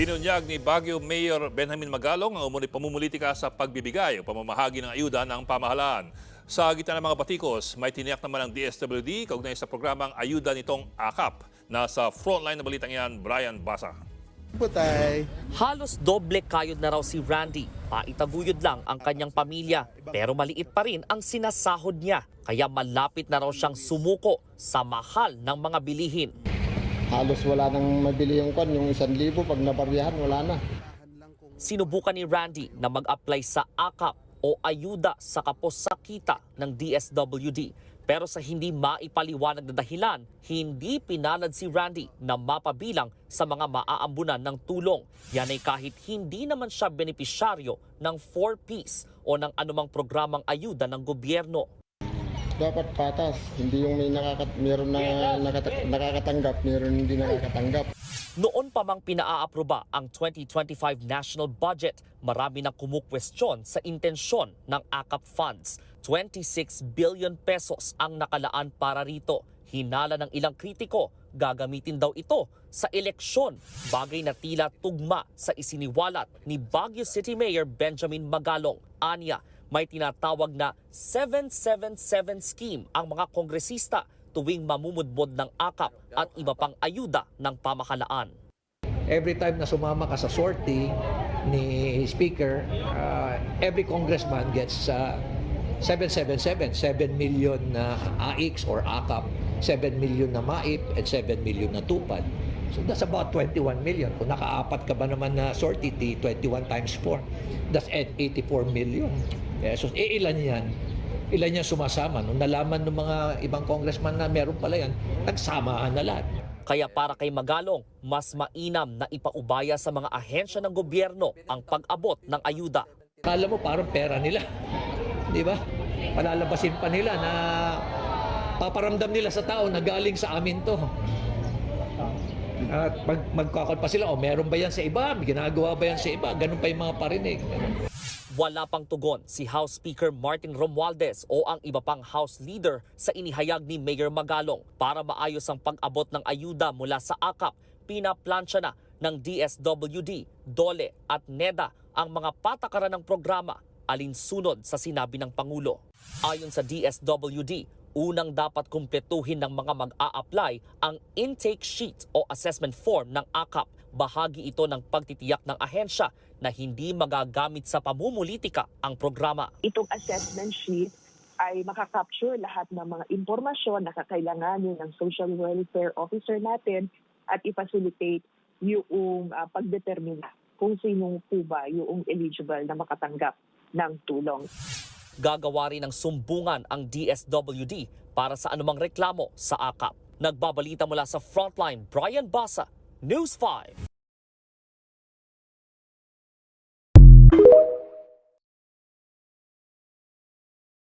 Binunyag ni Baguio Mayor Benjamin Magalong ang umunoy pamumulitika sa pagbibigay o pamamahagi ng ayuda ng pamahalaan. Sa gitna ng mga batikos, may tiniyak naman ang DSWD kaugnay sa programang ayuda nitong AKAP. Nasa frontline na balitang yan, Brian Basa. Putay. Halos doble kayod na raw si Randy. Paitaguyod lang ang kanyang pamilya. Pero maliit pa rin ang sinasahod niya. Kaya malapit na raw siyang sumuko sa mahal ng mga bilihin. Halos wala nang mabili yung 1,000 pag nabaryahan, wala na. Sinubukan ni Randy na mag-apply sa AKAP o ayuda sa kapos sa kita ng DSWD. Pero sa hindi maipaliwanag na dahilan, hindi pinalad si Randy na mapabilang sa mga maaambunan ng tulong. Yan ay kahit hindi naman siya benepisyaryo ng 4Ps o ng anumang programang ayuda ng gobyerno. Dapat patas, hindi yung meron na nakakatanggap, meron hindi nakakatanggap. Noon pa mang pinaaaproba ang 2025 national budget, marami nang kumukwestiyon sa intensyon ng AKAP funds. 26 billion pesos ang nakalaan para rito. Hinala ng ilang kritiko, gagamitin daw ito sa eleksyon. Bagay na tila tugma sa isiniwalat ni Baguio City Mayor Benjamin Magalong. Anya, may tinatawag na 777 scheme ang mga kongresista tuwing mamumudbod ng AKAP at iba pang ayuda ng pamahalaan. Every time na sumama ka sa sortie ni Speaker, every congressman gets 777, 7 million na AIX or AKAP, 7 million na MAIP, at 7 million na tupad. So that's about 21 million. Kung nakaapat ka ba naman na sortie, 21 times 4, that's 84 million. So ilan yan? Ilan yan sumasama? Nung nalaman ng mga ibang congressman na meron pala yan, nagsamaan na lahat. Kaya para kay Magalong, mas mainam na ipaubaya sa mga ahensya ng gobyerno ang pag-abot ng ayuda. Kala mo parang pera nila, di ba? Palalabasin pa nila na paparamdam nila sa tao na galing sa amin to. At magkakal pa sila, meron ba yan sa iba? May ginagawa ba yan sa iba? Ganun pa yung mga parinig. Wala pang tugon si House Speaker Martin Romualdez o ang iba pang House Leader sa inihayag ni Mayor Magalong. Para maayos ang pag-abot ng ayuda mula sa AKAP, pinaplansya na ng DSWD, DOLE at NEDA ang mga patakaran ng programa alinsunod sa sinabi ng Pangulo. Ayon sa DSWD, unang dapat kumpletuhin ng mga mag-a-apply ang intake sheet o assessment form ng AKAP. Bahagi ito ng pagtitiyak ng ahensya na hindi magagamit sa pamumulitika ang programa. Itong assessment sheet ay makakapture lahat ng mga impormasyon na kakailanganin ng social welfare officer natin at i-facilitate yung pagdetermina kung sino po ba yung eligible na makatanggap ng tulong. Gagawa rin ng sumbungan ang DSWD para sa anumang reklamo sa AKAP. Nagbabalita mula sa Frontline, Brian Basa, News 5.